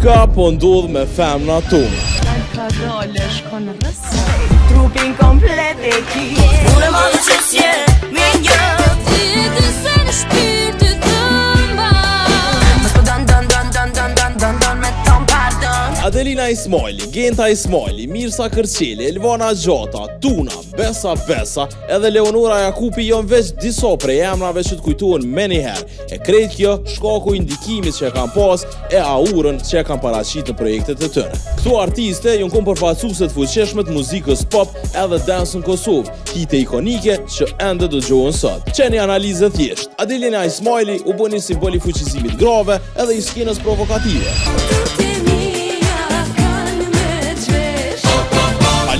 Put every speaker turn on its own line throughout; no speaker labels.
Çka po ndodh me femna tonë?
Ka dole shkon rësë
Trupin komplet e ki Unë më dhe qësje me një
Ti e di se në shpirë ty të mba
Mës po don me ton pardon
Adelina Ismaili, Genta Ismaili, Mirsa Kërçeli, Elvana Gjata, Tuna, Besa Besa edhe Leonora Jakupi janë veç disa prej emrave që të kujtohen me njëherë. E krejt kjo shkaku indikimit që e kanë pas e aurën që e kanë paraqit në projektet e tëre. Këto artiste janë kom përfaqësuese të fuqishme të muzikës pop edhe dance në Kosovë, hite ikonike që ende dëgjohen sot. Qeni analizë thjesht. Adelina Ismaili u bëni simbol i fuqizimit grave edhe i skenës provokative.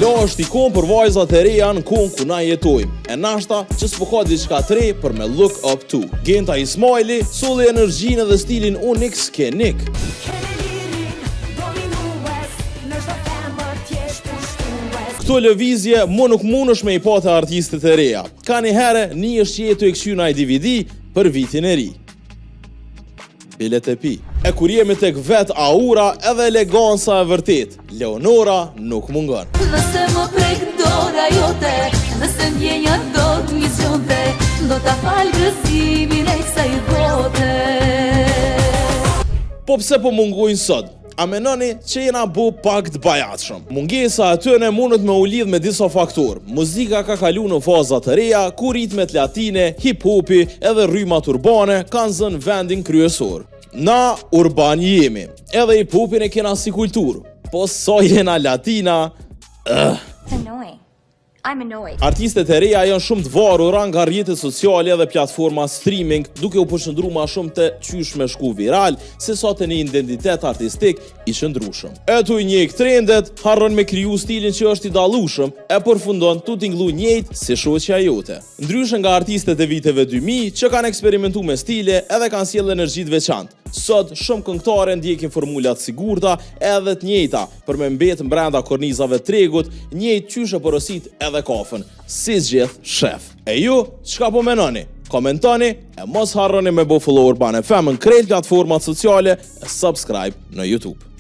Alo është ikon për vajzat e reja në kohën ku na jetojmë. E nashta që s'po ka diçka të re për me look up to. Genta Ismaili solli energjinë dhe stilin unik skenik. Këto lëvizje mu nuk munësh me i pate artistet e reja. Ka një herë një është jetu e këshyna i DVD për vitin e ri. Bilet e pi. E kur jemi tek vet aura edhe eleganca e vërtet, Leonora nuk mungon.
Nëse më prek dora jote Nëse ndjenja do t'mi zgjonte Do t'a fal gëzimin e kësaj bote
Po pse po mungojnë sot? A menoni që jena bu pak të bajatshëm? Mungesa atyne mundet me u lidh me disa faktor. Muzika ka kalu në fazat të reja, ku ritmet latine, hip-hopi edhe rrymat urbane kanë zënë vendin kryesor. Na urban jemi, edhe hip-hopin e kena si kultur, po so jena latina,
Annoying. I'm annoyed.
Artistet e reja janë shumë të varura nga rrjetet sociale dhe platforma streaming, duke u përshëndruar më shumë te qysh me shku viral, se sa te një identitet artistik i qëndrueshëm. E tu i njeh trendet, harron me kriju stilin që është i dallueshëm, e përfundon tu t'inglu njëjtë si shoqja jote. Ndryshe nga artistet e viteve 2000 që kanë eksperimentuar me stile edhe kanë sjellë energji të veçantë. Sot shumë këngëtarë ndjekin formulat sigurta edhe të njëjta për me mbetë brenda kornizave të tregut, njëjtë qyshe porosit edhe kafën, si gjithë shef. E ju, çka po menoni? Komentoni e mos harroni me bo follow Urban FM në krejt platformat sociale e subscribe në YouTube.